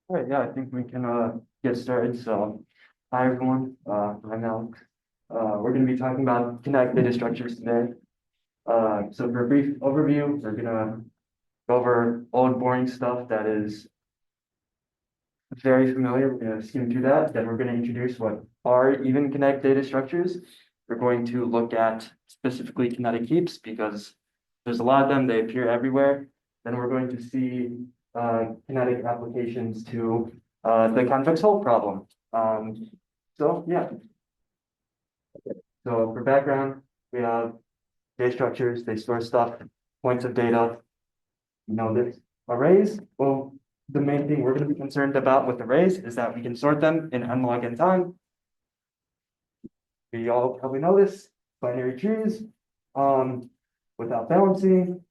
All right, yeah, I think we can get started. So, hi everyone, I'm Alex. We're going to be talking about kinetic data structures today. So for a brief overview, we're going to go over old boring stuff that is very familiar. We're going to skim through that. Then we're going to introduce what are even kinetic data structures. We're going to look at specifically kinetic heaps because there's a lot of them. They appear everywhere. Then we're going to see kinetic applications to the convex hull problem. So yeah, so for background, we have data structures. They store stuff, points of data. You know this. Arrays, well, the main thing we're going to be concerned about with arrays is that we can sort them in n log n time. We all probably know this, binary trees, without balancing.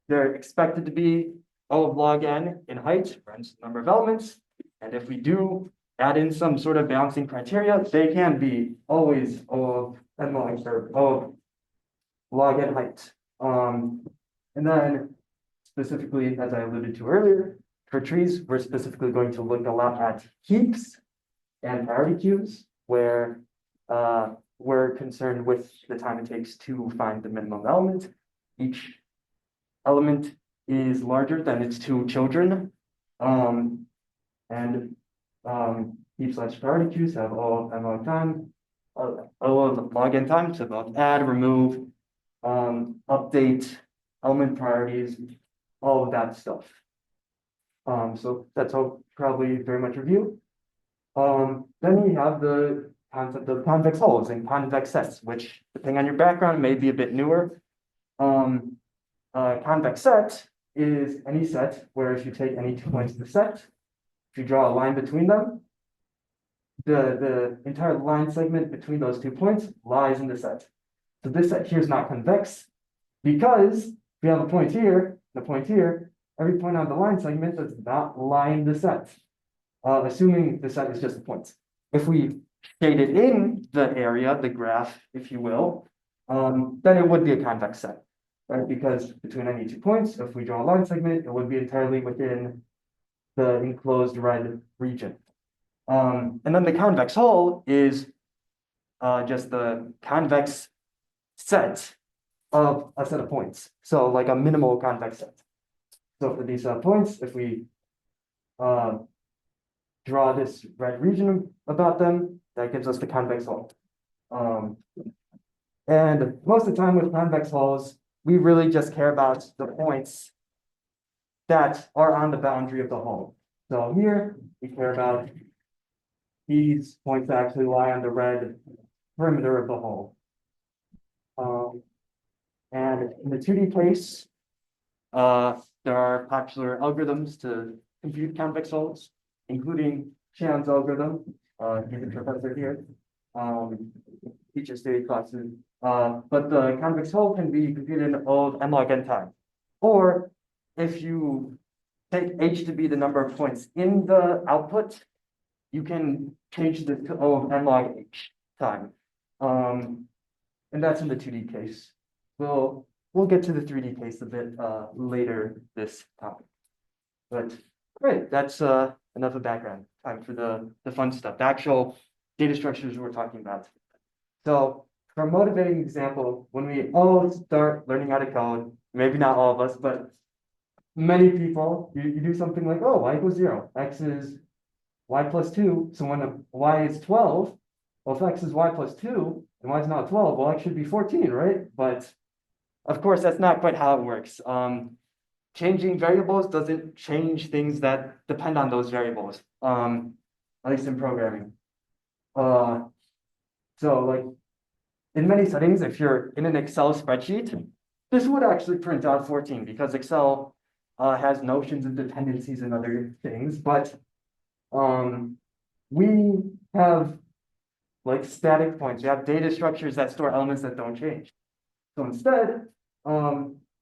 They're expected to be O of log n in height, for instance, number of elements. And if we do add in some sort of balancing criteria, they can be always O of n log or O of log n height. And then specifically, as I alluded to earlier, for trees, we're specifically going to look a lot at heaps and priority queues, where we're concerned with the time it takes to find the minimum element. Each element is larger than its two children. And heaps slash priority queues have O of n log time, O of log n time, so both add, remove, update, element priorities, all of that stuff. So that's all probably very much review. Then we have the concept of convex hulls and convex sets, which depending on your background may be a bit newer. Convex set is any set where if you take any 2 points of the set, if you draw a line between them, the entire line segment between those 2 points lies in the set. So this set here is not convex because we have a point here and a point here. Every point on the line segment does not lie in the set, assuming the set is just the points. If we shaded in the area, the graph, if you will, then it would be a convex set, right? Because between any 2 points, if we draw a line segment, it would be entirely within the enclosed red region. And then the convex hull is just the convex set of a set of points. So like a minimal convex set. So for these points, if we draw this red region about them, that gives us the convex hull. And most of the time with convex hulls, we really just care about the points that are on the boundary of the hull. So here we care about these points that actually lie on the red perimeter of the hull. And in the 2D case, there are popular algorithms to compute convex hulls, including Shannon's algorithm. He's a professor here. Teaches theory classes. But the convex hull can be computed in O of n log n time. Or if you take h to be the number of points in the output, you can change this to O of n log h time. And that's in the 2D case. We'll get to the 3D case a bit later this topic. But great, that's enough of background. Time for the fun stuff, the actual data structures we're talking about. So for a motivating example, when we all start learning how to code, maybe not all of us, but many people, you do something like, oh, y equals 0, x is y plus 2. So when y is 12, well, if x is y plus 2 and y is not 12, well, x should be 14, right? But of course, that's not quite how it works. Changing variables doesn't change things that depend on those variables, at least in programming. So like in many settings, if you're in an Excel spreadsheet, this would actually print out 14 because Excel has notions of dependencies and other things, but we have like static points. We have data structures that store elements that don't change. So instead,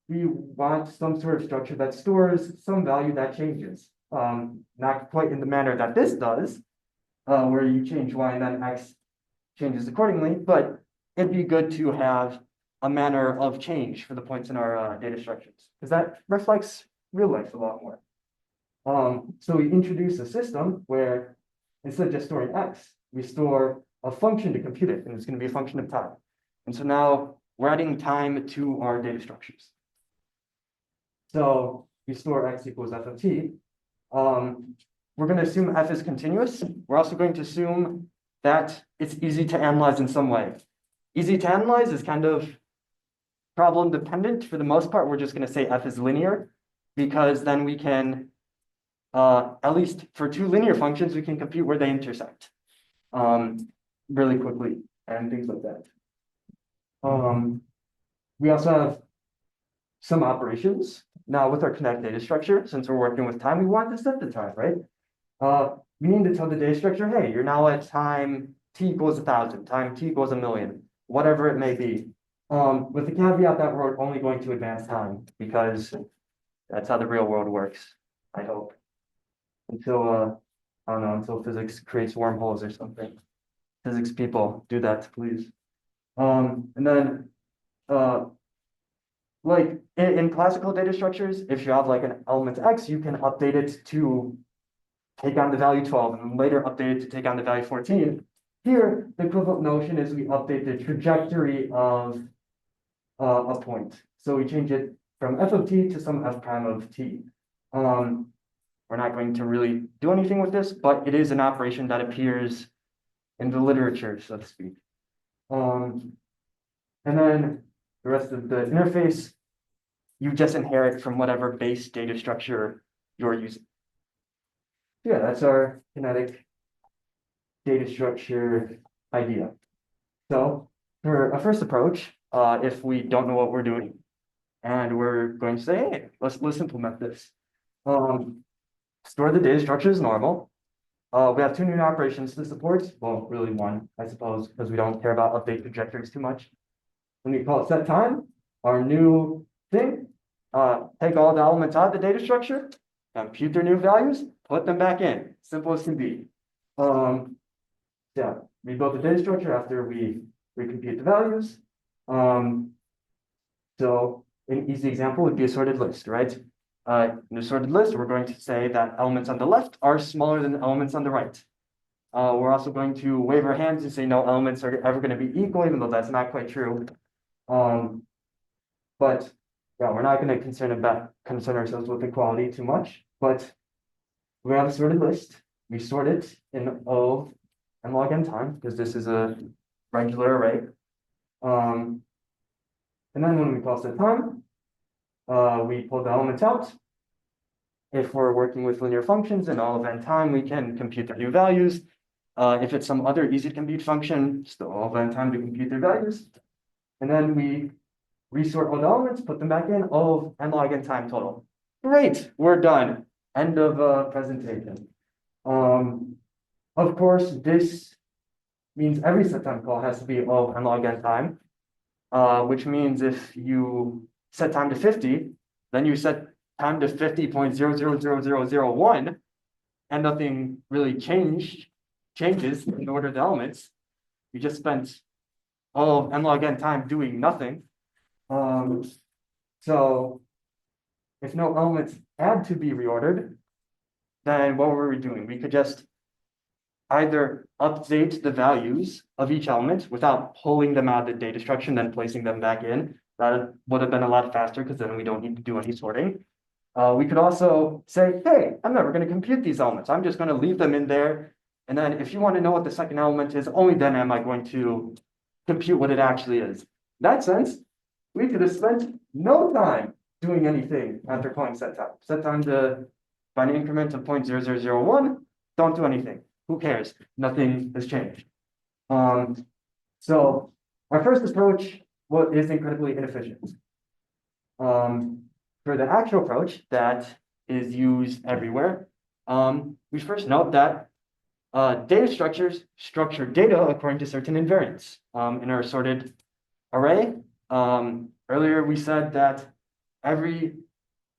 we want some sort of structure that stores some value that changes. Not quite in the manner that this does, where you change y and then x changes accordingly, but it'd be good to have a manner of change for the points in our data structures, because that reflects real life a lot more. So we introduce a system where instead of just storing x, we store a function to compute it, and it's going to be a function of time. And so now we're adding time to our data structures. So we store x equals f of t. We're going to assume f is continuous. We're also going to assume that it's easy to analyze in some way. Easy to analyze is kind of problem dependent. For the most part, we're just going to say f is linear, because then we can, at least for two linear functions, we can compute where they intersect really quickly and things like that. We also have some operations. Now with our kinetic data structure, since we're working with time, we want to set the time, right? We need to tell the data structure, hey, you're now at time t equals 1,000, time t equals 1,000,000, whatever it may be. With the caveat that we're only going to advance time, because that's how the real world works, I hope. Until, I don't know, until physics creates wormholes or something. Physics people, do that, please. And then, like in classical data structures, if you have like an element x, you can update it to take on the value 12 and then later update it to take on the value 14. Here, the equivalent notion is we update the trajectory of a point. So we change it from f of t to some f prime of t. We're not going to really do anything with this, but it is an operation that appears in the literature, so to speak. And then the rest of the interface, you just inherit from whatever base data structure you're using. Yeah, that's our kinetic data structure idea. So for a first approach, if we don't know what we're doing, and we're going to say, hey, let's implement this. Store the data structure as normal. We have two new operations to support. Well, really one, I suppose, because we don't care about update trajectories too much. When we call it set time, our new thing, take all the elements out of the data structure, compute their new values, put them back in. Simple as can be. Yeah, we built the data structure after we compute the values. So an easy example would be a sorted list, right? In a sorted list, we're going to say that elements on the left are smaller than elements on the right. We're also going to wave our hands and say no elements are ever going to be equal, even though that's not quite true. But yeah, we're not going to concern ourselves with equality too much. But we have a sorted list. We sort it in O and log n time, because this is a regular array. And then when we call set time, we pull the elements out. If we're working with linear functions and all of n time, we can compute their new values. If it's some other easy to compute function, still all of n time to compute their values. And then we resort all the elements, put them back in, all of n log n time total. Great, we're done. End of presentation. Of course, this means every set time call has to be all of n log n time, which means if you set time to 50, then you set time to 50.00001, and nothing really changes in the order of the elements. You just spent all of n log n time doing nothing. So if no elements had to be reordered, then what were we doing? We could just either update the values of each element without pulling them out of the data structure and then placing them back in. That would have been a lot faster, because then we don't need to do any sorting. We could also say, hey, I'm never going to compute these elements. I'm just going to leave them in there. And then if you want to know what the second element is, only then am I going to compute what it actually is. In that sense, we could have spent no time doing anything after calling set time. Set time to find an increment of 0.0001, don't do anything. Who cares? Nothing has changed. So our first approach is incredibly inefficient. For the actual approach that is used everywhere, we first note that data structures structure data according to certain invariants. In our sorted array, earlier we said that every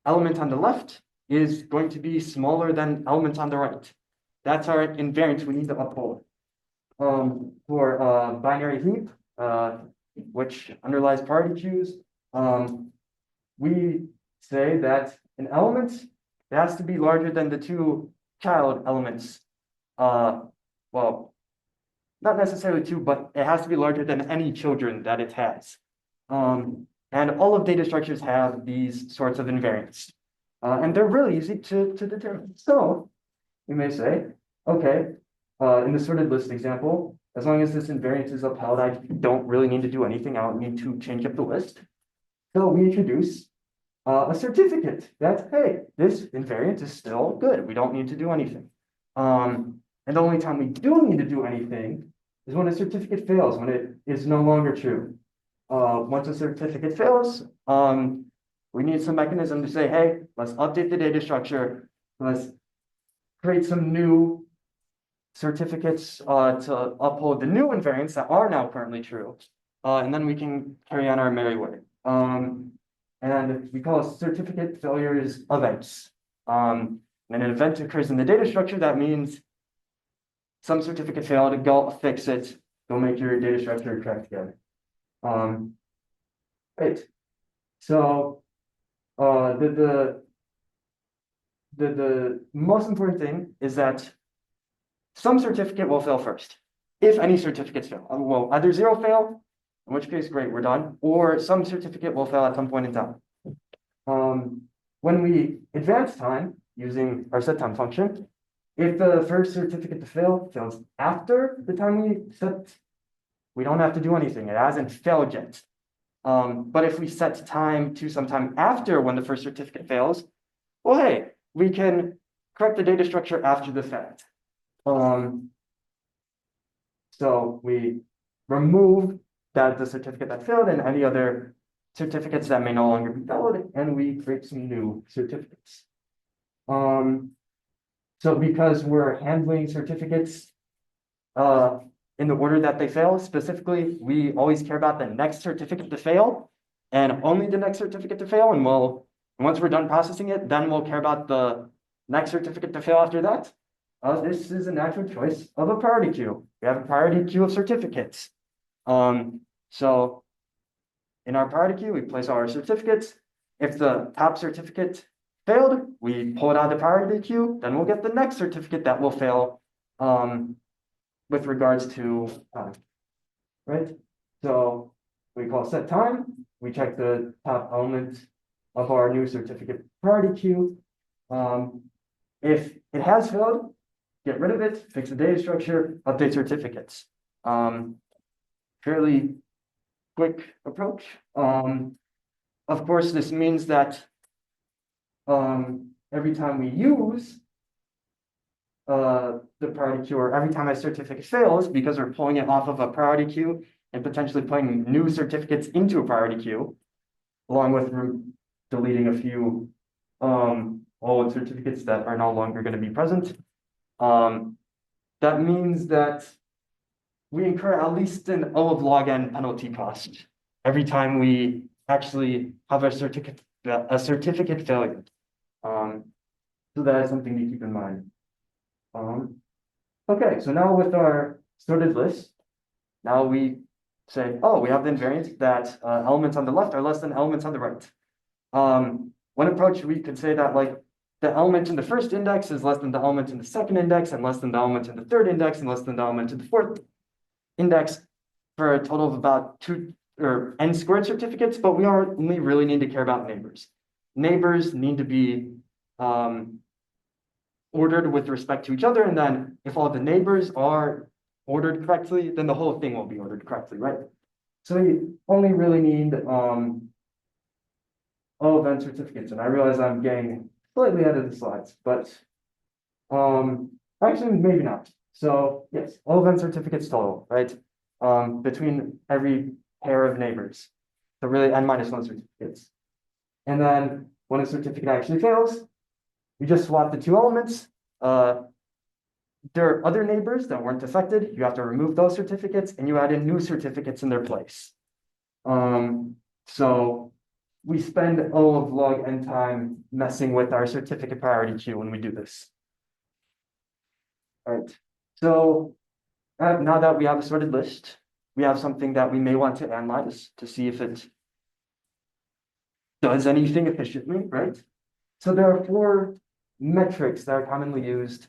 element on the left is going to be smaller than elements on the right. That's our invariant we need to uphold. For a binary heap, which underlies priority queues, we say that an element it has to be larger than the two child elements. Well, not necessarily two, but it has to be larger than any children that it has. And all of data structures have these sorts of invariants. And they're really easy to determine. So you may say, okay, in the sorted list example, as long as this invariance is upheld, I don't really need to do anything. I don't need to change up the list. So we introduce a certificate that, hey, this invariant is still good. We don't need to do anything. And the only time we do need to do anything is when a certificate fails, when it is no longer true. Once a certificate fails, we need some mechanism to say, hey, let's update the data structure. Let's create some new certificates to uphold the new invariants that are now currently true. And then we can carry on our merry way. And we call certificate failures events. And an event occurs in the data structure. That means some certificate failed, go fix it, go make your data structure correct again. Right. So the most important thing is that some certificate will fail first. If any certificates fail, well, either zero fail, in which case, great, we're done, or some certificate will fail at some point in time. When we advance time using our set time function, if the first certificate to fail fails after the time we set, we don't have to do anything. It hasn't failed yet. But if we set time to sometime after when the first certificate fails, well, hey, we can correct the data structure after the fact. So we remove the certificate that failed and any other certificates that may no longer be valid, and we create some new certificates. So because we're handling certificates in the order that they fail, specifically, we always care about the next certificate to fail and only the next certificate to fail. And once we're done processing it, then we'll care about the next certificate to fail after that. This is a natural choice of a priority queue. We have a priority queue of certificates. So in our priority queue, we place all our certificates. If the top certificate failed, we pull it out of the priority queue, then we'll get the next certificate that will fail with regards to time, right? So we call set time, we check the top element of our new certificate priority queue. If it has failed, get rid of it, fix the data structure, update certificates. Fairly quick approach. Of course, this means that every time we use the priority queue, or every time a certificate fails, because we're pulling it off of a priority queue and potentially putting new certificates into a priority queue, along with deleting a few old certificates that are no longer going to be present. That means that we incur at least an O of log n penalty cost every time we actually have a certificate failure. So that is something to keep in mind. Okay, so now with our sorted list, now we say, oh, we have the invariant that elements on the left are less than elements on the right. One approach, we could say that like the element in the first index is less than the element in the second index, and less than the element in the third index, and less than the element in the fourth index, for a total of about 2 or n squared certificates, but we only really need to care about neighbors. Neighbors need to be ordered with respect to each other, and then if all the neighbors are ordered correctly, then the whole thing will be ordered correctly, right? So you only really need all event certificates, and I realize I'm getting slightly ahead of the slides, but actually maybe not. So yes, all event certificates total, right? Between every pair of neighbors. So really n-1 certificates. And then when a certificate actually fails, we just swap the two elements. There are other neighbors that weren't affected. You have to remove those certificates and you add in new certificates in their place. So we spend O of log n time messing with our certificate priority queue when we do this. All right. So now that we have a sorted list, we have something that we may want to analyze to see if it does anything efficiently, right? So there are 4 metrics that are commonly used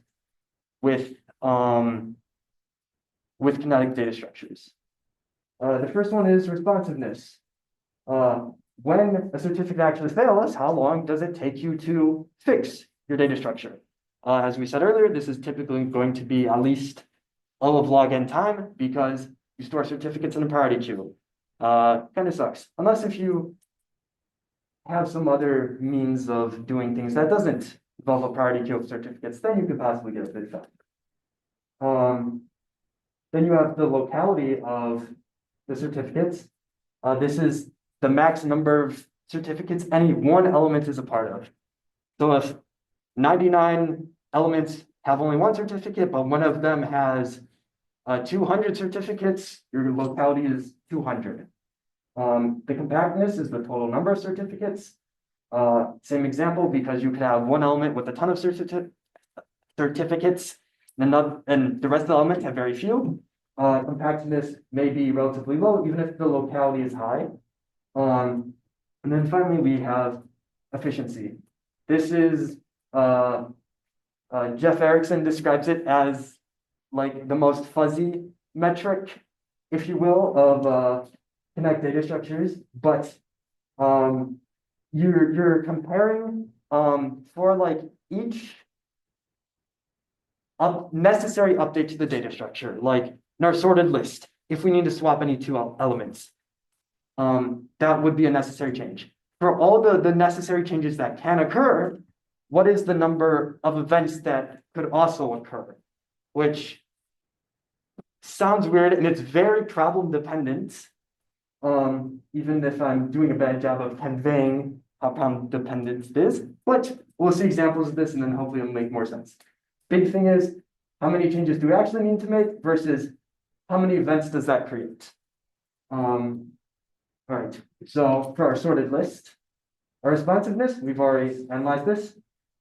with kinetic data structures. The first one is responsiveness. When a certificate actually fails, how long does it take you to fix your data structure? As we said earlier, this is typically going to be at least O of log n time because you store certificates in a priority queue. Kind of sucks. Unless if you have some other means of doing things that doesn't involve a priority queue of certificates, then you could possibly get a bit faster. Then you have the locality of the certificates. This is the max number of certificates any one element is a part of. So if 99 elements have only one certificate, but one of them has 200 certificates, your locality is 200. The compactness is the total number of certificates. Same example, because you could have one element with a ton of certificates, and the rest of the elements have very few. Compactness may be relatively low, even if the locality is high. And then finally, we have efficiency. This is, Jeff Erickson describes it as like the most fuzzy metric, if you will, of Kinetic data structures, but you're comparing for like each necessary update to the data structure, like in our sorted list, if we need to swap any two elements, that would be a necessary change. For all the necessary changes that can occur, what is the number of events that could also occur? Which sounds weird, and it's very problem dependent. Even if I'm doing a bad job of conveying how problem dependent it is, but we'll see examples of this and then hopefully it'll make more sense. Big thing is, how many changes do we actually need to make versus how many events does that create? All right, so for our sorted list, our responsiveness, we've already analyzed this.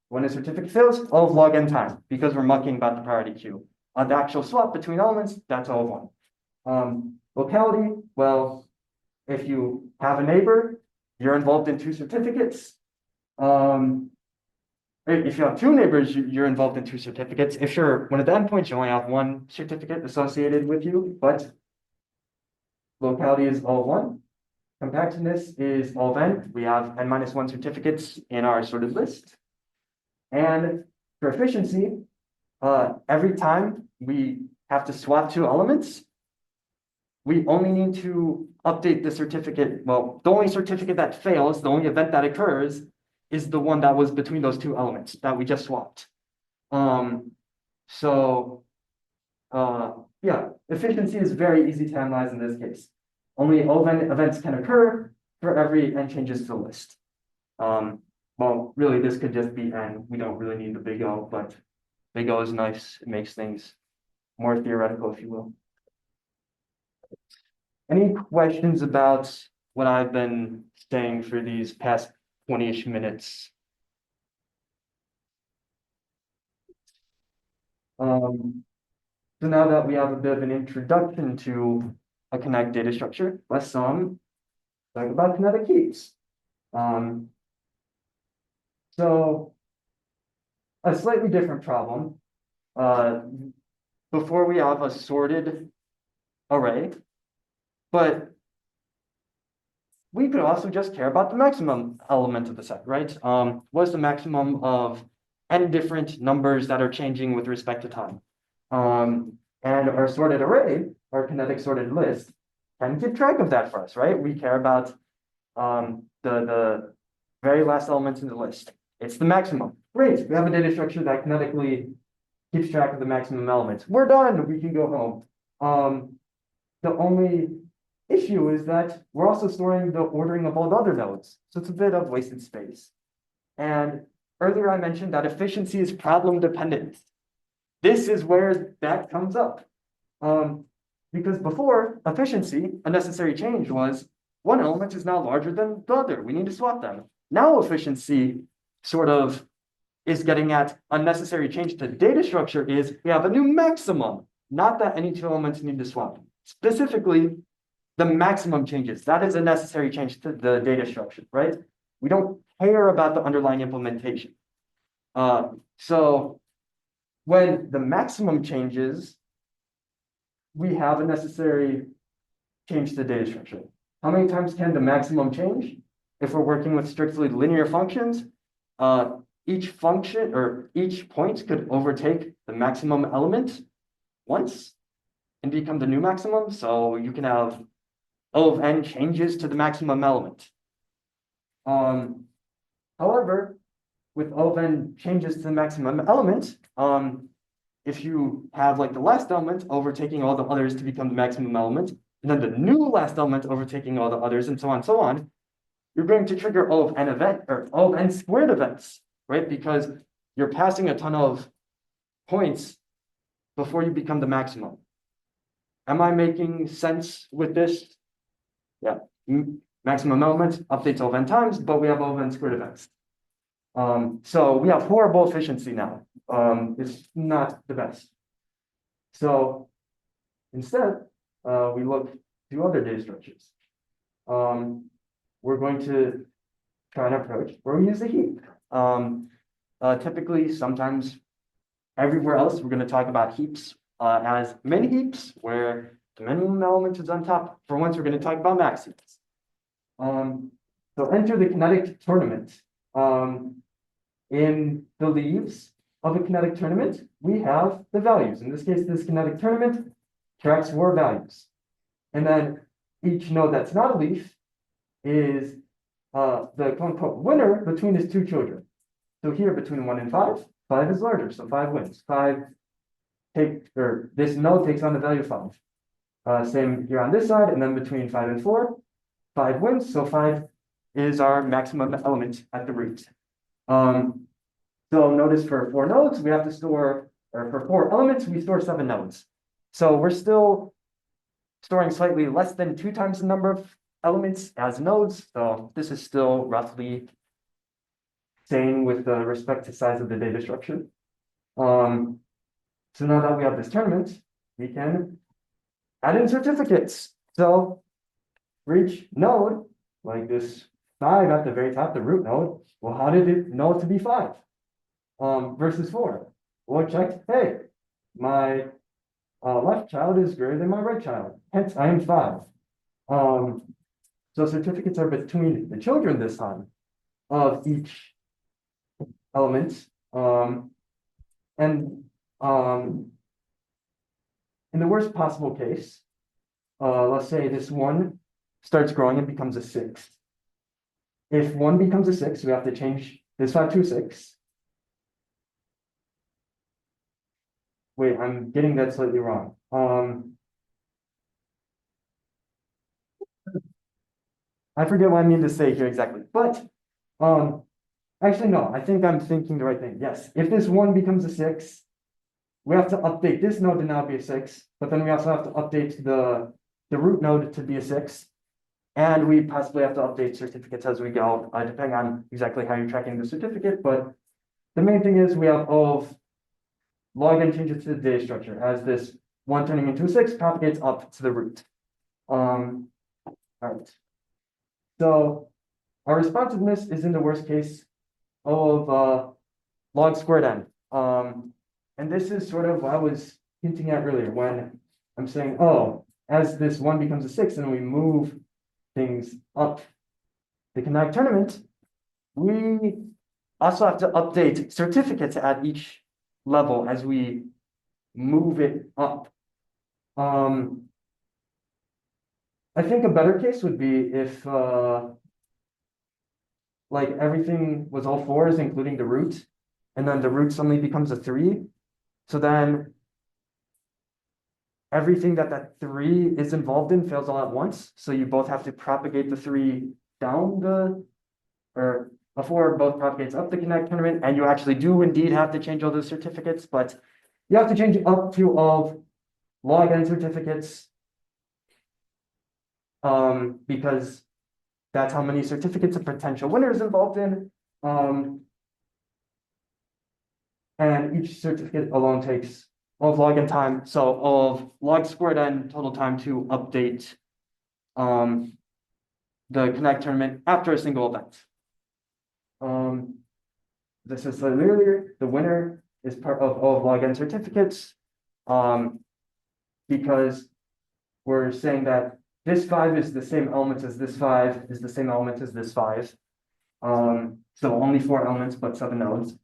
When a certificate fails, O of log n time, because we're mucking about the priority queue. The actual swap between elements, that's O of 1. Locality, well, if you have a neighbor, you're involved in two certificates. If you have two neighbors, you're involved in two certificates. If you're one of the endpoints, you only have one certificate associated with you, but locality is O of 1. Compactness is O of n. We have n-1 certificates in our sorted list. And for efficiency, every time we have to swap two elements, we only need to update the certificate. Well, the only certificate that fails, the only event that occurs, is the one that was between those two elements that we just swapped. Yeah, efficiency is very easy to analyze in this case. Only O of n events can occur for every n changes to the list. Well, really, this could just be n. We don't really need the big O, but big O is nice. It makes things more theoretical, if you will. Any questions about what I've been saying for these past 20-ish minutes? So now that we have a bit of an introduction to a Kinetic data structure, let's talk about Kinetic keys. So a slightly different problem. Before we have a sorted array, but we could also just care about the maximum element of the set, right? What's the maximum of n different numbers that are changing with respect to time? And our sorted array, our Kinetic sorted list, can keep track of that for us, right? We care about the very last elements in the list. It's the maximum. Great, we have a data structure that kinetically keeps track of the maximum elements. We're done, we can go home. The only issue is that we're also storing the ordering of all the other nodes. So it's a bit of wasted space. And earlier I mentioned that efficiency is problem dependent. This is where that comes up. Because before efficiency, a necessary change was one element is now larger than the other. We need to swap them. Now efficiency sort of is getting at unnecessary change to data structure is we have a new maximum, not that any two elements need to swap. Specifically, the maximum changes. That is a necessary change to the data structure, right? We don't care about the underlying implementation. So when the maximum changes, we have a necessary change to the data structure. How many times can the maximum change? If we're working with strictly linear functions, each function or each point could overtake the maximum element once and become the new maximum. So you can have O of n changes to the maximum element. However, with O of n changes to the maximum element, if you have like the last element overtaking all the others to become the maximum element, and then the new last element overtaking all the others, and so on, you're going to trigger O of n event or O of n squared events, right? Because you're passing a ton of points before you become the maximum. Am I making sense with this? Yeah, maximum element updates O of n times, but we have O of n squared events. So we have horrible efficiency now. It's not the best. So instead, we look to other data structures. We're going to try an approach where we use a heap. Typically, sometimes everywhere else, we're going to talk about heaps as many heaps, where the minimum element is on top. For once, we're going to talk about max heaps. So enter the kinetic tournament. In the leaves of a kinetic tournament, we have the values. In this case, this kinetic tournament tracks 4 values. And then each node that's not a leaf is the quote unquote winner between his 2 children. So here between 1 and 5, 5 is larger, so 5 wins. This node takes on the value 5. Same here on this side, and then between 5 and 4, 5 wins, so 5 is our maximum element at the root. So notice for 4 nodes, we have to store, or for 4 elements, we store 7 nodes. So we're still storing slightly less than 2 times the number of elements as nodes. So this is still roughly same with respect to size of the data structure. So now that we have this tournament, we can add in certificates. So for each node, like this 5 at the very top, the root node, well, how did it know to be 5 versus 4? Well, it checked, hey, my left child is greater than my right child, hence I am 5. So certificates are between the children this time of each element. In the worst possible case, let's say this 1 starts growing and becomes a 6. If 1 becomes a 6, we have to change this 5 to a 6. Wait, I'm getting that slightly wrong. I forget what I mean to say here exactly, but actually no, I think I'm thinking the right thing. Yes, if this 1 becomes a 6, we have to update this node to now be a 6, but then we also have to update the root node to be a 6. And we possibly have to update certificates as we go, depending on exactly how you're tracking the certificate. But the main thing is we have all of log n changes to the data structure as this 1 turning into a 6 propagates up to the root. All right. So our responsiveness is in the worst case of log squared n. And this is sort of what I was hinting at earlier when I'm saying, oh, as this 1 becomes a 6 and we move things up the Kinetic tournament, we also have to update certificates at each level as we move it up. I think a better case would be if like everything was all 4s, including the root, and then the root suddenly becomes a 3. So then everything that 3 is involved in fails all at once. So you both have to propagate the 3 down or before both propagates up the Kinetic tournament, and you actually do indeed have to change all those certificates, but you have to change it up to all of log n certificates because that's how many certificates of potential winners involved in. And each certificate alone takes all of log n time, so all of log squared n total time to update the Kinetic tournament after a single event. this is slightly earlier, the winner is part of all of log n certificates. Because we're saying that this 5 is the same element as this 5 is the same element as this 5. So only 4 elements, but 7 nodes.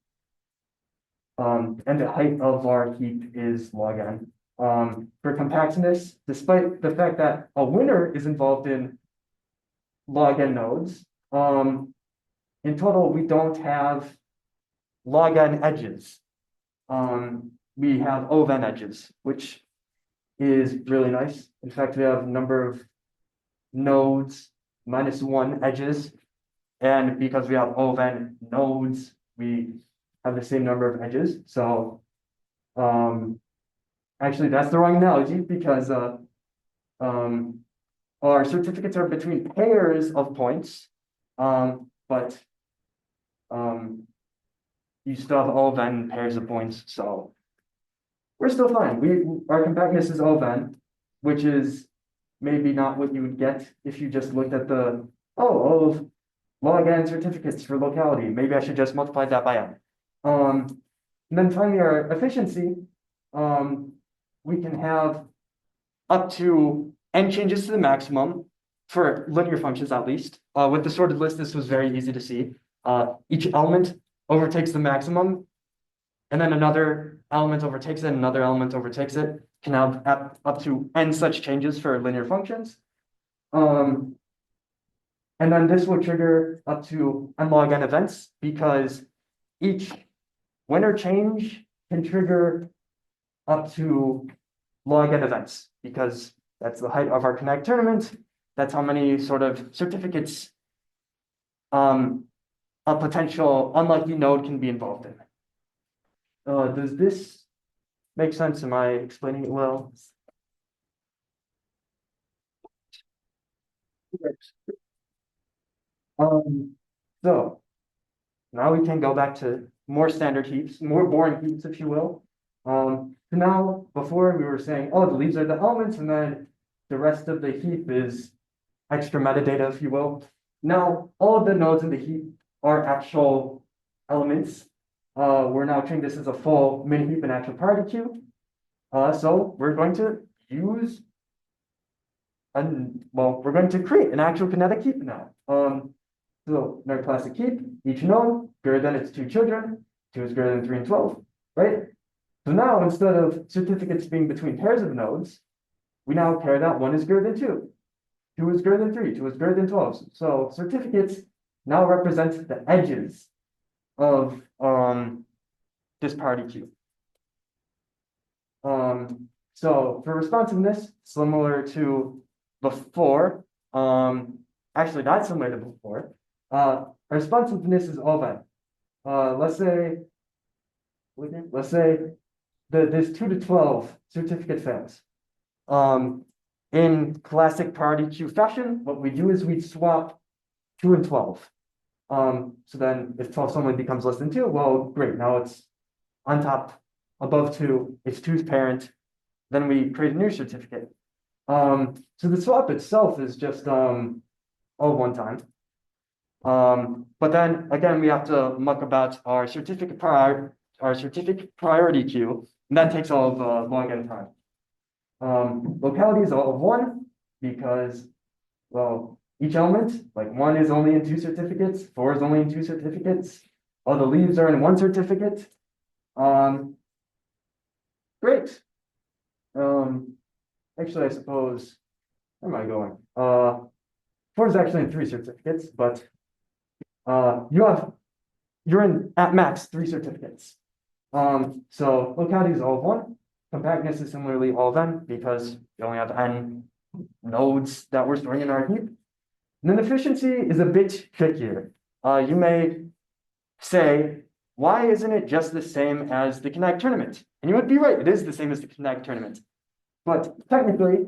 And the height of our heap is log n. For compactness, despite the fact that a winner is involved in log n nodes, in total, we don't have log n edges. We have O of n edges, which is really nice. In fact, we have a number of nodes -1 edges. And because we have O of n nodes, we have the same number of edges. So actually, that's the wrong analogy because our certificates are between pairs of points, but you still have O of n pairs of points. So we're still fine. Our compactness is O of n, which is maybe not what you would get if you just looked at the O of log n certificates for locality. Maybe I should just multiply that by n. And then finally, our efficiency, we can have up to n changes to the maximum for linear functions, at least. With the sorted list, this was very easy to see. Each element overtakes the maximum, and then another element overtakes it, another element overtakes it. Can have up to n such changes for linear functions. And then this will trigger up to n log n events because each winner change can trigger up to log n events because that's the height of our Kinetic tournament. That's how many sort of certificates a potential unlucky node can be involved in. Does this make sense? Am I explaining it well? So now we can go back to more standard heaps, more boring heaps, if you will. So now, before we were saying, oh, the leaves are the elements, and then the rest of the heap is extra metadata, if you will. Now, all of the nodes in the heap are actual elements. We're now treating this as a full mini heap and actual priority queue. So we're going to use, we're going to create an actual kinetic heap now. So in our classic heap, each node greater than its 2 children, 2 is greater than 3 and 12, right? So now instead of certificates being between pairs of nodes, we now pair that 1 is greater than 2, 2 is greater than 3, 2 is greater than 12. So certificates now represent the edges of this priority queue. So for responsiveness, similar to before, actually not similar to before, responsiveness is O of n. Let's say this 2 to 12 certificate fails. In classic priority queue fashion, what we do is we swap 2 and 12. So then if 12 suddenly becomes less than 2, well, great, now it's on top above 2, it's 2's parent, then we create a new certificate. So the swap itself is just one time. But then again, we have to muck about our certificate priority queue, and that takes all of log n time. Locality is all of 1 because, well, each element, like 1 is only in 2 certificates, 4 is only in 2 certificates, all the leaves are in 1 certificate. Great. Actually, I suppose, where am I going? 4 is actually in 3 certificates, but you're in at max 3 certificates. So locality is all of 1. Compactness is similarly all of n because we only have n nodes that we're storing in our heap. And then efficiency is a bit trickier. You may say, why isn't it just the same as the Kinetic tournament? And you would be right, it is the same as the Kinetic tournament. But technically,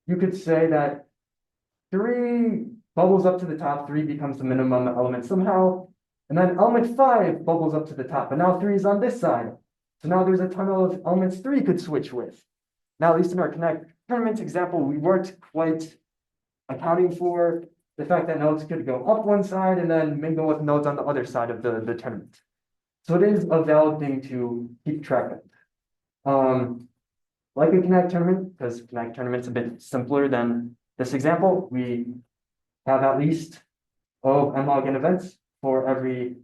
you could say that 3 bubbles up to the top, 3 becomes the minimum element somehow, and then element 5 bubbles up to the top, and now 3 is on this side. So now there's a ton of elements 3 could switch with. Now, at least in our Kinetic tournament example, we weren't quite accounting for the fact that nodes could go up one side and then mingle with nodes on the other side of the tournament. So it is a valid thing to keep track of. Like a Kinetic tournament, because Kinetic tournament's a bit simpler than this example, we have at least n log n events for every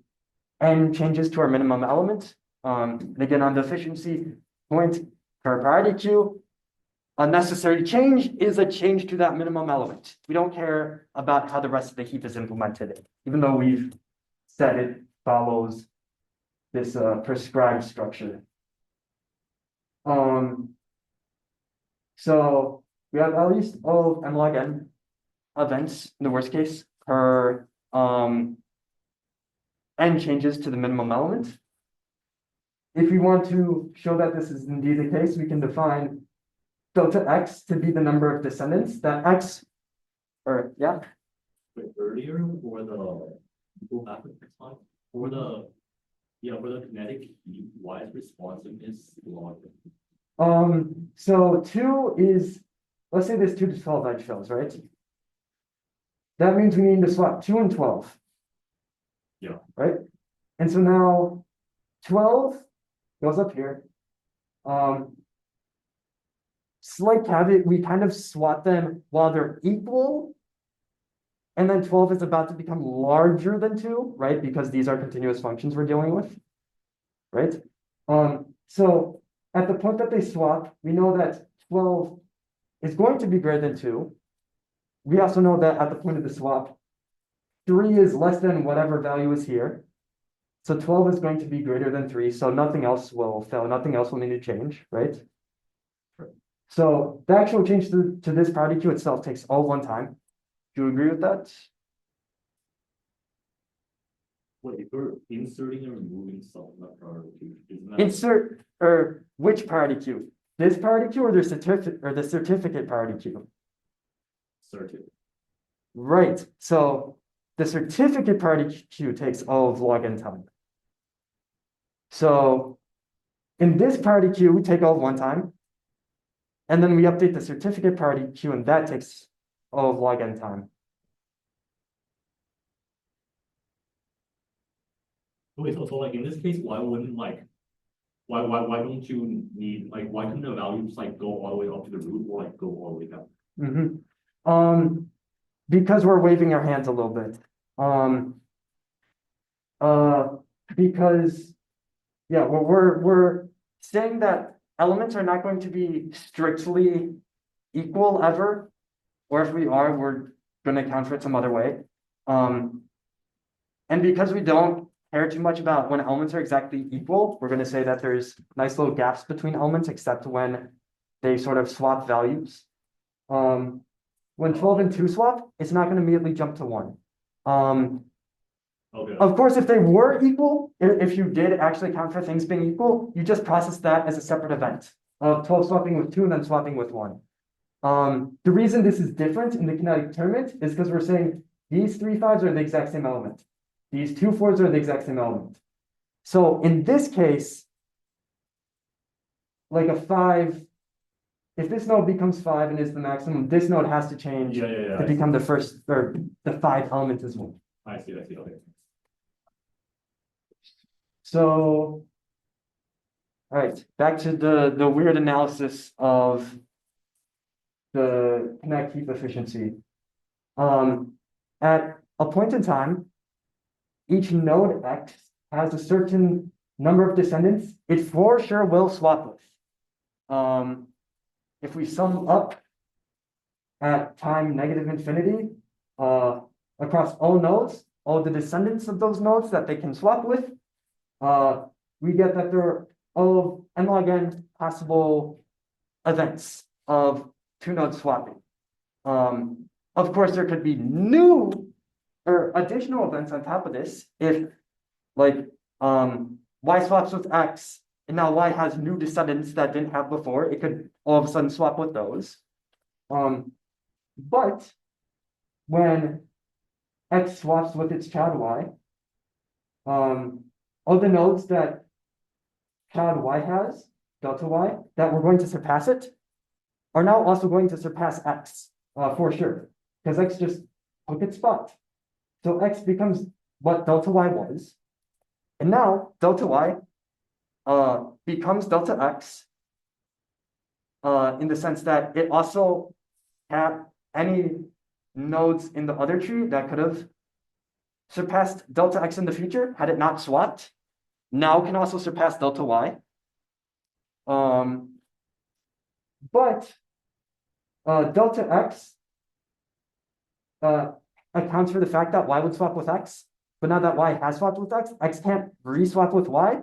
n changes to our minimum element. And again, on the efficiency point for priority queue, a necessary change is a change to that minimum element. We don't care about how the rest of the heap is implemented, even though we've said it follows this prescribed structure. So we have at least n log n events in the worst case per n changes to the minimum element. If we want to show that this is indeed the case, we can define delta x to be the number of descendants that x, or yeah. Wait, earlier for the go back to next slide for the kinetic heat, why is responsiveness log? So 2 is, let's say there's 2 to 12 edge fills, right? That means we need to swap 2 and 12. Yeah. Right? And so now 12 goes up here. Slight caveat, we kind of swap them while they're equal. And then 12 is about to become larger than 2, right? Because these are continuous functions we're dealing with, right? So at the point that they swap, we know that 12 is going to be greater than 2. We also know that at the point of the swap, 3 is less than whatever value is here. So 12 is going to be greater than 3. So nothing else will fail. Nothing else will need to change, right? So the actual change to this priority queue itself takes all one time. Do you agree with that? Wait, if we're inserting and removing some priority, isn't that Insert or which priority queue? This priority queue or the certificate priority queue? certain? Right. So the certificate priority queue takes all of log n time. So in this priority queue, we take all of one time. And then we update the certificate priority queue, and that takes all of log n time. Wait, so like in this case, why wouldn't like why don't you need like why couldn't the values like go all the way up to the root or like go all the way down? Because we're waving our hands a little bit. Because yeah, we're saying that elements are not going to be strictly equal ever, or if we are, we're going to account for it some other way. And because we don't care too much about when elements are exactly equal, we're going to say that there's nice little gaps between elements, except when they sort of swap values. When 12 and 2 swap, it's not going to immediately jump to 1. Okay. Of course, if they were equal, if you did actually account for things being equal, you just process that as a separate event of 12 swapping with 2 and then swapping with 1. The reason this is different in the kinetic tournament is because we're saying these 3 5s are the exact same element. These 2 4s are the exact same element. So in this case, like a 5, if this node becomes 5 and is the maximum, this node has to change to become the first or the 5 element as well. I see. Okay. So, all right, back to the weird analysis of the Kinetic heap efficiency. At a point in time, each node X has a certain number of descendants it for sure will swap with. If we sum up at time -infinity across all nodes, all the descendants of those nodes that they can swap with, we get that there are all of n log n possible events of 2 node swapping. Of course, there could be new or additional events on top of this if like y swaps with x and now y has new descendants that didn't have before, it could all of a sudden swap with those. But when x swaps with its child y, all the nodes that child y has, delta y, that we're going to surpass it, are now also going to surpass x for sure. Because x just took its spot. So x becomes what delta y was. And now delta y becomes delta x in the sense that it also had any nodes in the other tree that could have surpassed delta x in the future had it not swapped. Now can also surpass delta y. But delta x accounts for the fact that y would swap with x, but now that y has swapped with x can't re-swap with y.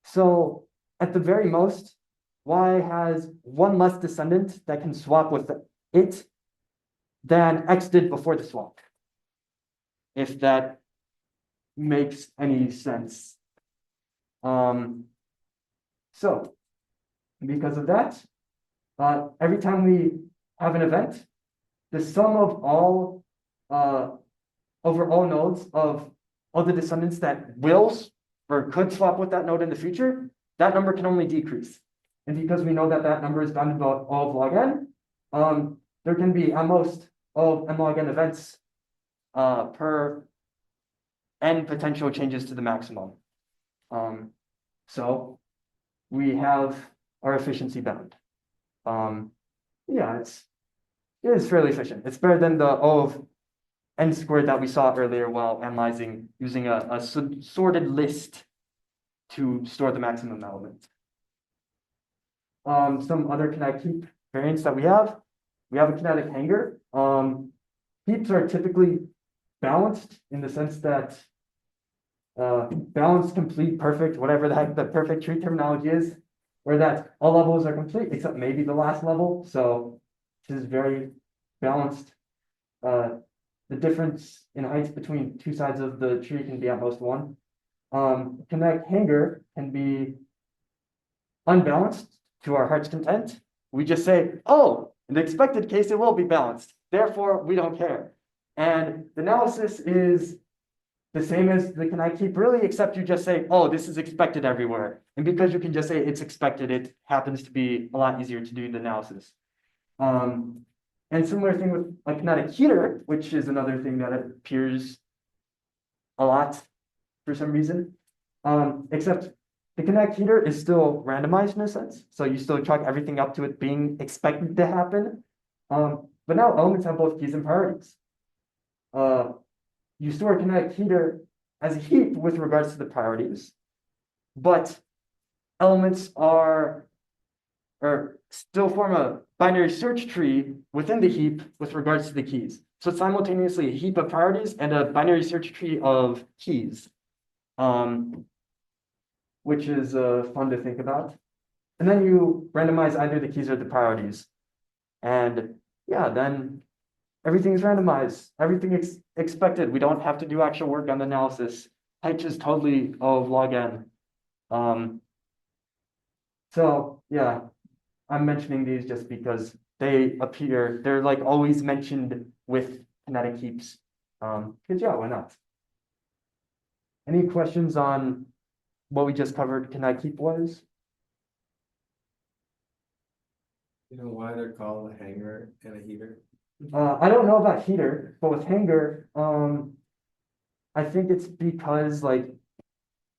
So at the very most, y has one less descendant that can swap with it than x did before the swap. If that makes any sense. So because of that, every time we have an event, the sum of all over all nodes of all the descendants that will or could swap with that node in the future, that number can only decrease. And because we know that that number is bounded by all of log n, there can be at most all of n log n events per n potential changes to the maximum. So we have our efficiency bound. Yeah, it is fairly efficient. It's better than the O of n squared that we saw earlier while analyzing using a sorted list to store the maximum element. Some other kinetic heap variants that we have a kinetic hanger. Heaps are typically balanced in the sense that balanced, complete, perfect, whatever the heck the perfect tree terminology is, where that all levels are complete except maybe the last level. So this is very balanced. The difference in heights between two sides of the tree can be at most one. Kinetic hanger can be unbalanced to our heart's content. We just say, oh, in the expected case, it will be balanced. Therefore, we don't care. And the analysis is the same as the kinetic heap, really, except you just say, oh, this is expected everywhere. And because you can just say it's expected, it happens to be a lot easier to do the analysis. And similar thing with a kinetic heater, which is another thing that appears a lot for some reason. Except the kinetic heater is still randomized in a sense. So you still chalk everything up to it being expected to happen. But now elements have both keys and priorities. You store a kinetic heater as a heap with regards to the priorities, but elements still form a binary search tree within the heap with regards to the keys. So it's simultaneously a heap of priorities and a binary search tree of keys, which is fun to think about. And then you randomize either the keys or the priorities. And yeah, then everything is randomized. Everything is expected. We don't have to do actual work on the analysis. H is totally O of log n. So yeah, I'm mentioning these just because they're like always mentioned with kinetic heaps. Because yeah, why not? Any questions on what we just covered kinetic heap was? You know why they're called a hanger and a heater? I don't know about heater, but with hanger, I think it's because like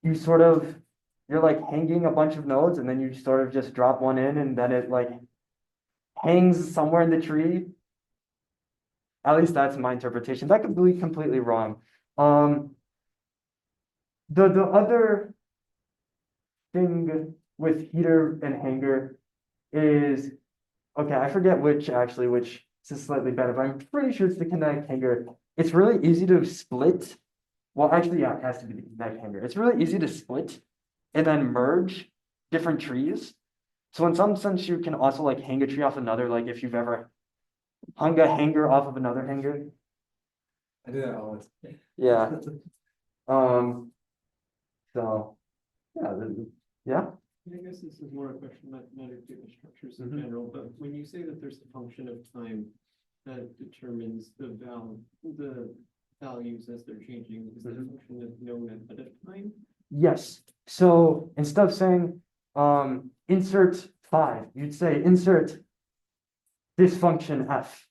you're like hanging a bunch of nodes and then you sort of just drop one in and then it like hangs somewhere in the tree. At least that's my interpretation. That could be completely wrong. The other thing with heater and hanger is, okay, I forget which is slightly better, but I'm pretty sure it's the kinetic hanger. It's really easy to split. Well, actually, yeah, it has to be the kinetic hanger. It's really easy to split and then merge different trees. So in some sense, you can also like hang a tree off another, like if you've ever hung a hanger off of another hanger. I do that all the time. Yeah. So yeah. I guess this is more a question of mathematic data structures in Mhm. general, but when you say that there's a function of time that determines the values as they're changing, is that Mhm. function is known ahead of time? Yes. So instead of saying insert 5, you'd say insert this function f.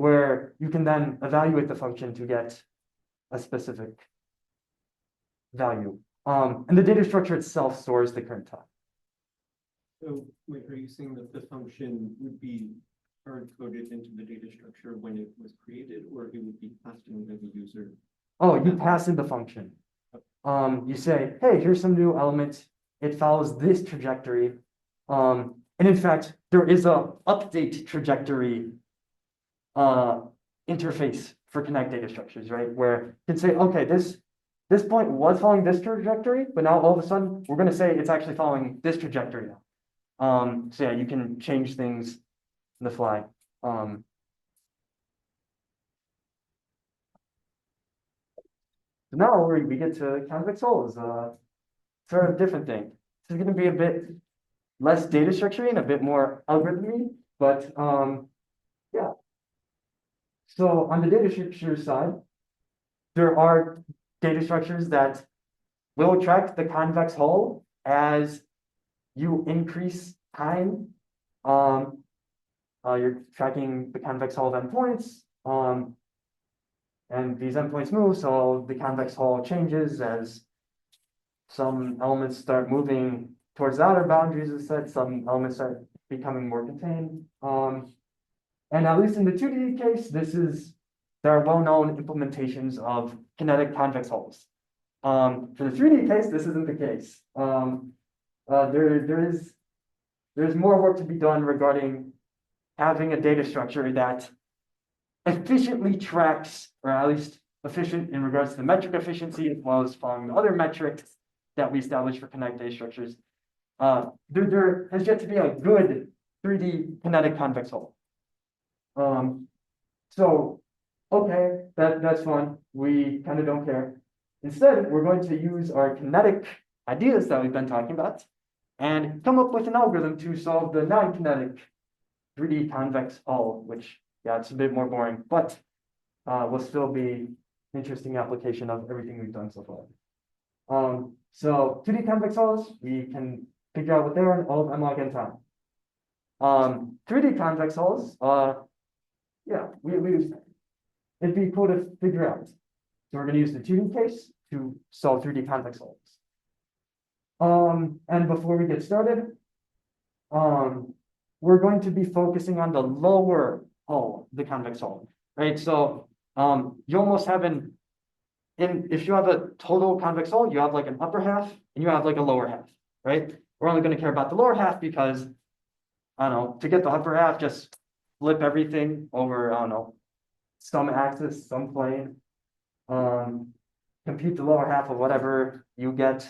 where you can then evaluate the function to get a specific value. And the data structure itself stores the current time. So wait, are you saying that the function would be hard coded into the data structure when it was created, or it would be passed in by the user? Oh, you pass in the function. You say, hey, here's some new element. It follows this trajectory. And in fact, there is a update trajectory interface for Kinetic data structures, right? Where you can say, okay, this point was following this trajectory, but now all of a sudden we're going to say it's actually following this trajectory now. So yeah, you can change things on the fly. So now we get to convex holes, sort of different thing. This is going to be a bit less data structure and a bit more algorithmy, but yeah. So on the data structure side, there are data structures that will track the convex hull as you increase time. You're tracking the convex hull of endpoints. And these endpoints move, so the convex hull changes as some elements start moving towards the outer boundaries of the set, some elements start becoming more contained. And at least in the 2D case, there are well-known implementations of kinetic convex hulls. For the 3D case, this isn't the case. There's more work to be done regarding having a data structure that efficiently tracks, or at least efficient in regards to the metric efficiency, as well as following the other metrics that we established for kinetic data structures. There has yet to be a good 3D kinetic convex hull. So, okay, that's fine. We kind of don't care. Instead, we're going to use our kinetic ideas that we've been talking about and come up with an algorithm to solve the non-kinetic 3D convex hull, which, yeah, it's a bit more boring, but will still be an interesting application of everything we've done so far. So 2D convex hulls, we can figure out what they are in all of M log n time. 3D convex hulls, yeah, it'd be cool to figure out. So we're going to use the 2D case to solve 3D convex hulls. And before we get started, we're going to be focusing on the lower hull, the convex hull, right? So you almost have if you have a total convex hull, you have like an upper half and you have like a lower half, right? We're only going to care about the lower half because, I don't know, to get the upper half, just flip everything over, I don't know, some axis, some plane, compute the lower half of whatever you get.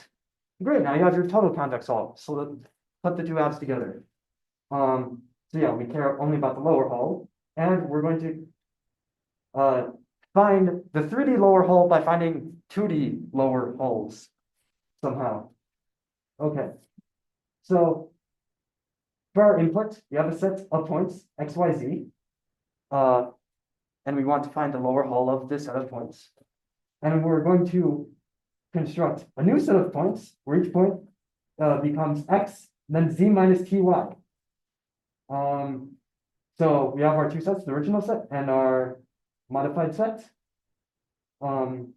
Great, now you have your total convex hull. So let's put the two halves together. So yeah, we care only about the lower hull, and we're going to find the 3D lower hull by finding 2D lower hulls somehow. Okay, so for our input, we have a set of points, x, y, z, and we want to find the lower hull of this set of points. And we're going to construct a new set of points where each point becomes x, then z minus ty. So we have our two sets, the original set and our modified set of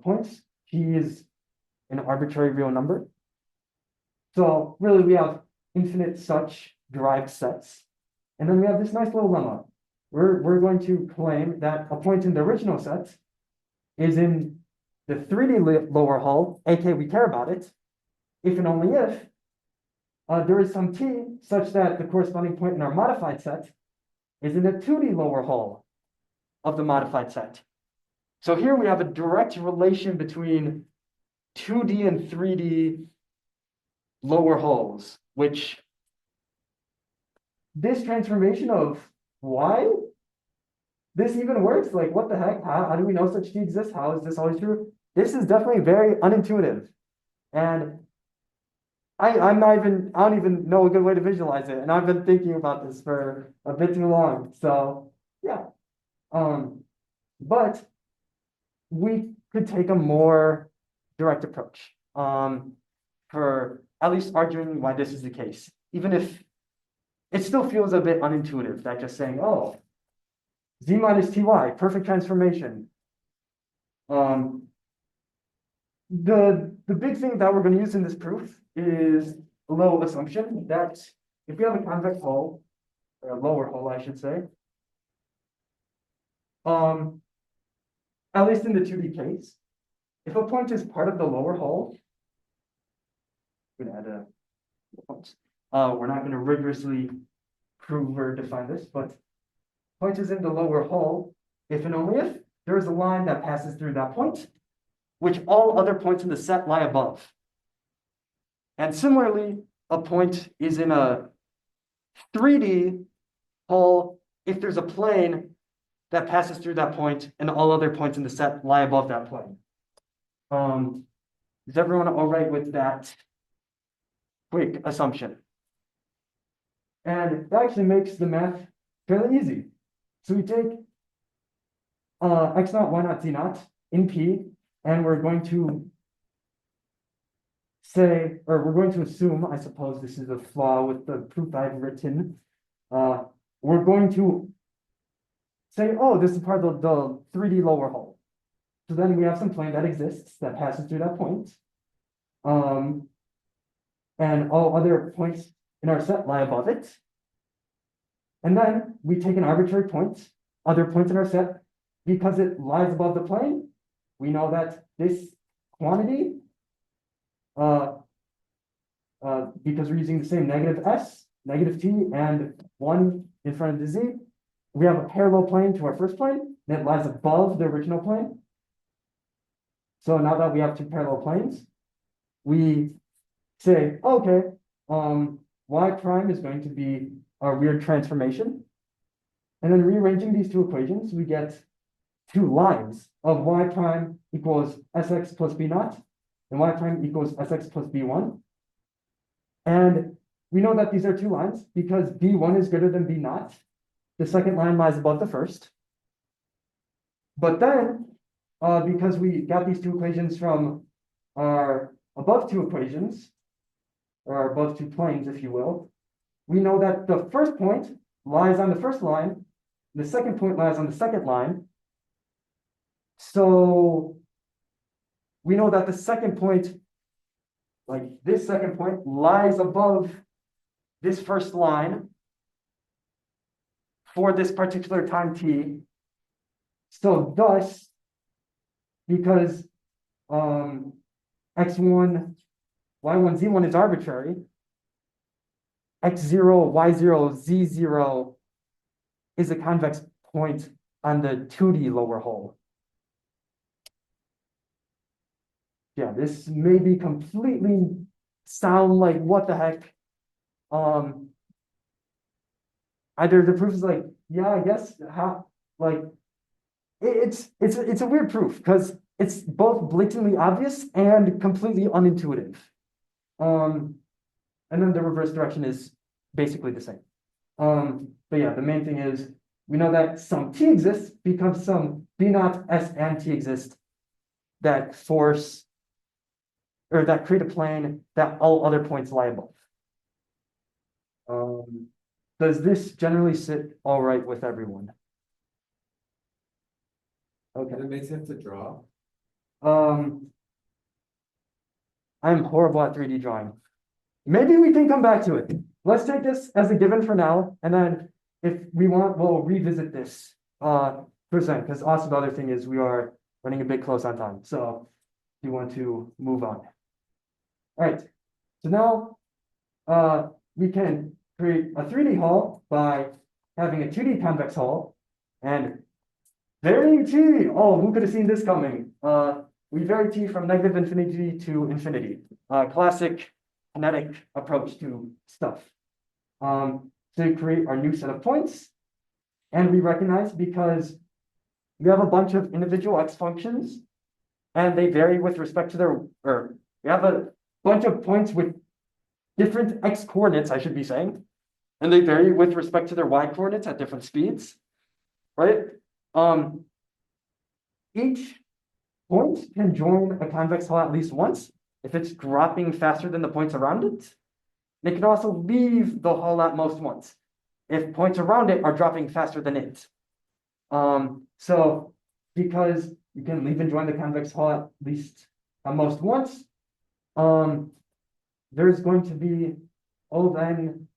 points. T is an arbitrary real number. So really we have infinite such derived sets. And then we have this nice little lemma. We're going to claim that a point in the original set is in the 3D lower hull, aka we care about it, if and only if there is some t such that the corresponding point in our modified set is in the 2D lower hull of the modified set. So here we have a direct relation between 2D and 3D lower hulls, which this transformation of y, this even works? Like, what the heck? How do we know such t exists? How is this always true? This is definitely very unintuitive. And I don't even know a good way to visualize it. And I've been thinking about this for a bit too long. So yeah. But we could take a more direct approach for at least arguing why this is the case, even if it still feels a bit unintuitive that just saying, oh, Z minus Ty, perfect transformation. The big thing that we're going to use in this proof is a little assumption that if we have a convex hull, or a lower hull, I should say, at least in the 2D case, if a point is part of the lower hull, we're going to add a point. We're not going to rigorously prove or define this, but point is in the lower hull if and only if there is a line that passes through that point, which all other points in the set lie above. And similarly, a point is in a 3D hull if there's a plane that passes through that point and all other points in the set lie above that plane. Is everyone all right with that quick assumption? And that actually makes the math fairly easy. So we take x naught, y naught, z naught in P, and we're going to say, or we're going to assume, I suppose this is a flaw with the proof I've written. We're going to say, oh, this is part of the 3D lower hull. So then we have some plane that exists that passes through that point. And all other points in our set lie above it. And then we take an arbitrary point, other points in our set, because it lies above the plane. We know that this quantity, because we're using the same negative s, negative t, and 1 in front of the z, we have a parallel plane to our first plane that lies above the original plane. So now that we have two parallel planes, we say, okay, y prime is going to be our weird transformation. And then rearranging these two equations, we get two lines of y prime equals sx plus b naught, and y prime equals sx plus b1. And we know that these are two lines because b1 is greater than b naught. The second line lies above the first. But then, because we got these two equations from our above two equations, or our above two planes, if you will, we know that the first point lies on the first line, the second point lies on the second line. So we know that the second point, like this second point, lies above this first line for this particular time t. So thus, because x1, y1, z1 is arbitrary, x0, y0, z0 is a convex point on the 2D lower hull. Yeah, this maybe completely sound like what the heck. Either the proof is like, yeah, I guess how, like, it's a weird proof because it's both blatantly obvious and completely unintuitive. And then the reverse direction is basically the same. But yeah, the main thing is we know that some t exists because some b naught, s, and t exist that force or that create a plane that all other points lie above. Does this generally sit all right with everyone? Okay. And it makes sense to draw. I'm horrible at 3D drawing. Maybe we can come back to it. Let's take this as a given for now, and then if we want, we'll revisit this percent, because also the other thing is we are running a bit close on time. So you want to move on. All right. So now we can create a 3D hull by having a 2D convex hull and varying t. Oh, who could have seen this coming? We vary t from negative infinity to infinity. Classic kinetic approach to stuff. So we create our new set of points, and we recognize because we have a bunch of individual x functions, and they vary with respect to their, or we have a bunch of points with different x coordinates, I should be saying, and they vary with respect to their y coordinates at different speeds, right? Each point can join a convex hull at least once if it's dropping faster than the points around it. They can also leave the hull at most once if points around it are dropping faster than it. So because you can leave and join the convex hull at least at most once, there's going to be then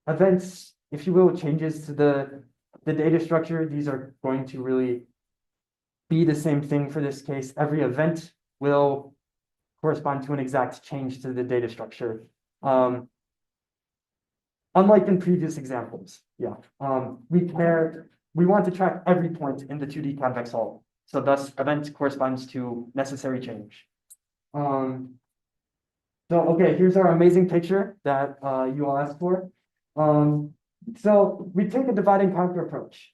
events, if you will, changes to the data structure. These are going to really be the same thing for this case. Every event will correspond to an exact change to the data structure. Unlike in previous examples, yeah. We want to track every point in the 2D convex hull. So thus event corresponds to necessary change. So, okay, here's our amazing picture that you all asked for. So we take a divide and conquer approach.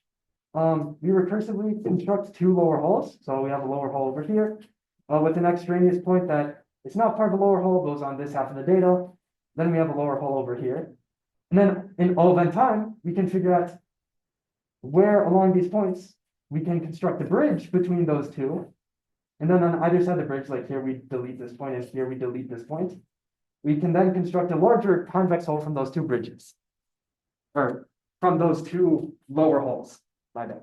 We recursively construct two lower hulls. So we have a lower hull over here with an extraneous point that it's not part of the lower hull, goes on this half of the data. Then we have a lower hull over here. And then in event time, we can figure out where along these points we can construct a bridge between those two. And then on either side of the bridge, like here we delete this point and here we delete this point. We can then construct a larger convex hull from those two bridges. Or from those two lower hulls, my bad.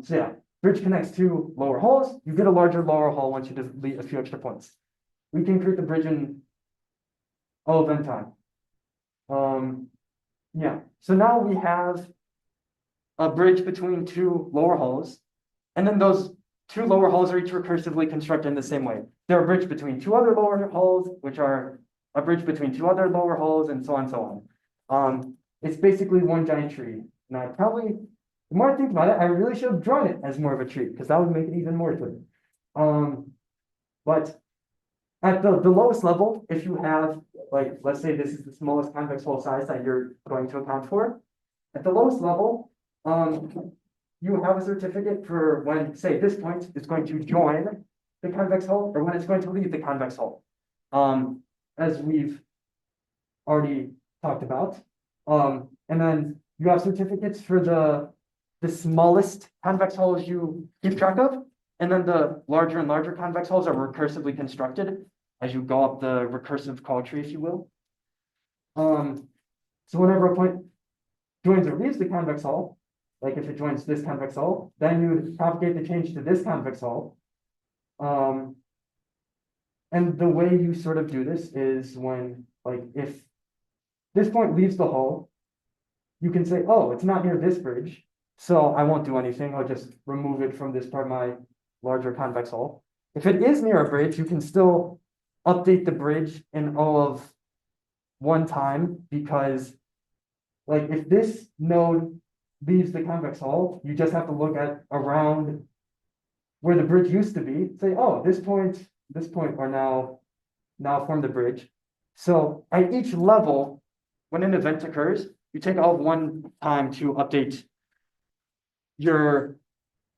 So yeah, bridge connects two lower hulls. You get a larger lower hull once you delete a few extra points. We can create the bridge in event time. Yeah, so now we have a bridge between two lower hulls, and then those two lower hulls are each recursively constructed in the same way. They're a bridge between two other lower hulls, which are a bridge between two other lower hulls, and so on and so on. It's basically one giant tree. And I probably, the more I think about it, I really should have drawn it as more of a tree, because that would make it even more clear. But at the lowest level, if you have, like, let's say this is the smallest convex hull size that you're going to account for. At the lowest level, you have a certificate for when, say, this point is going to join the convex hull or when it's going to leave the convex hull. As we've already talked about. And then you have certificates for the smallest convex hulls you keep track of. And then the larger and larger convex hulls are recursively constructed as you go up the recursive call tree, if you will. So whenever a point joins or leaves the convex hull, like if it joins this convex hull, then you would propagate the change to this convex hull. And the way you sort of do this is when, like, if this point leaves the hull, you can say, oh, it's not near this bridge, so I won't do anything. I'll just remove it from this part of my larger convex hull. If it is near a bridge, you can still update the bridge in all of one time, because like if this node leaves the convex hull, you just have to look at around where the bridge used to be, say, oh, this point are now form the bridge. So at each level, when an event occurs, you take all of one time to update your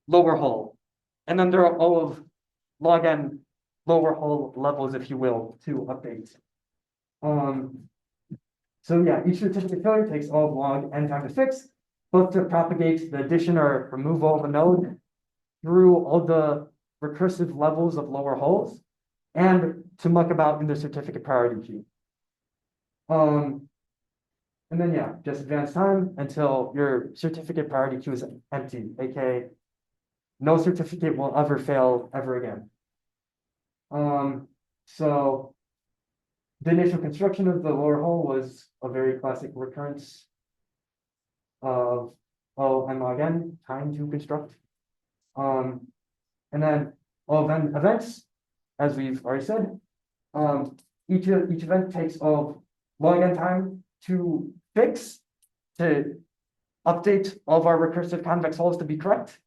lower hull. And then there are all of log n lower hull levels, if you will, to update. So yeah, each certificate failure takes all of log n time to fix, both to propagate the addition or removal of a node through all the recursive levels of lower hulls, and to muck about in the certificate priority queue. And then yeah, just advance time until your certificate priority queue is empty, aka no certificate will ever fail ever again. So the initial construction of the lower hull was a very classic recurrence of n log n time to construct. And then all events, as we've already said, each event takes all of log n time to fix, to update all of our recursive convex hulls to be correct.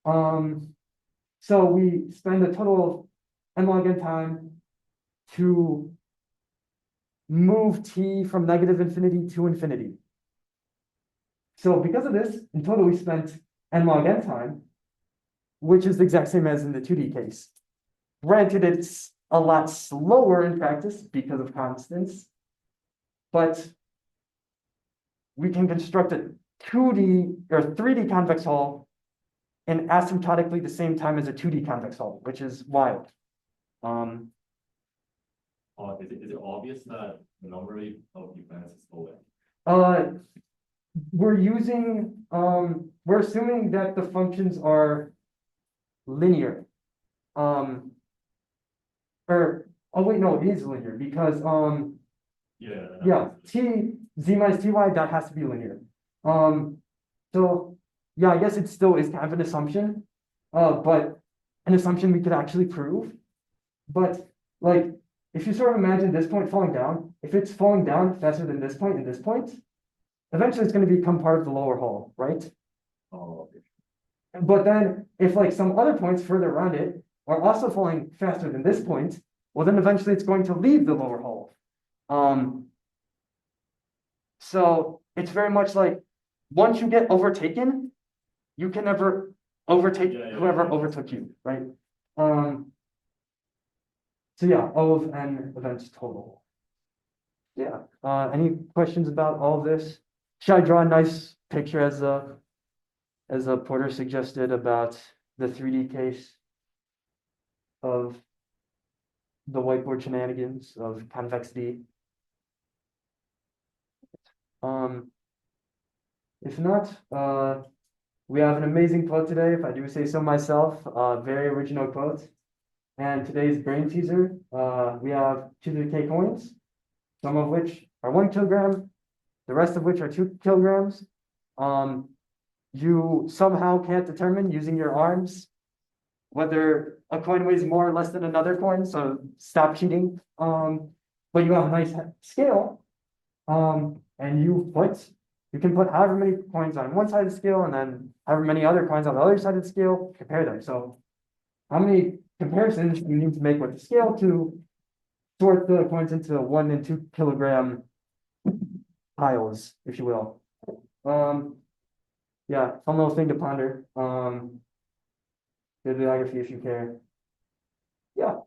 So we spend a total of n log n time to move t from negative infinity to infinity. So because of this, in total we spent n log n time, which is the exact same as in the 2D case. Granted, it's a lot slower in practice because of constants, but we can construct a 2D or 3D convex hull in asymptotically the same time as a 2D convex hull, which is wild. Is it obvious that the number of events is low? we're using, we're assuming that the functions are linear. Or, oh wait, no, it is linear because, Yeah. yeah, z minus ty, that has to be linear. So, yeah, I guess it still is kind of an assumption, but an assumption we could actually prove. But like, if you sort of imagine this point falling down, if it's falling down faster than this point and this point, eventually it's going to become part of the lower hull, right? Oh, okay. But then if like some other points further around it are also falling faster than this point, well, then eventually it's going to leave the lower hull. So it's very much like once you get overtaken, you can never overtake Yeah, whoever yeah. overtook you, right? So yeah, O of n events total. Yeah, any questions about all of this? Should I draw a nice picture as a Porter suggested about the 3D case of the whiteboard shenanigans of convexity? If not, we have an amazing quote today, if I do say so myself, very original quote. And today's brain teaser, we have 2 to the K coins, some of which are 1 kilogram, the rest of which are 2 kilograms. You somehow can't determine using your arms whether a coin weighs more or less than another coin, so stop cheating. But you have a nice scale, and you can put however many coins on one side of the scale and then however many other coins on the other side of the scale, compare them. So how many comparisons do you need to make with the scale to sort the coins into 1 and 2 kilogram piles, if you will? Yeah, fun little thing to ponder. Bibliography if you care. Yeah.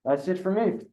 That's it for me.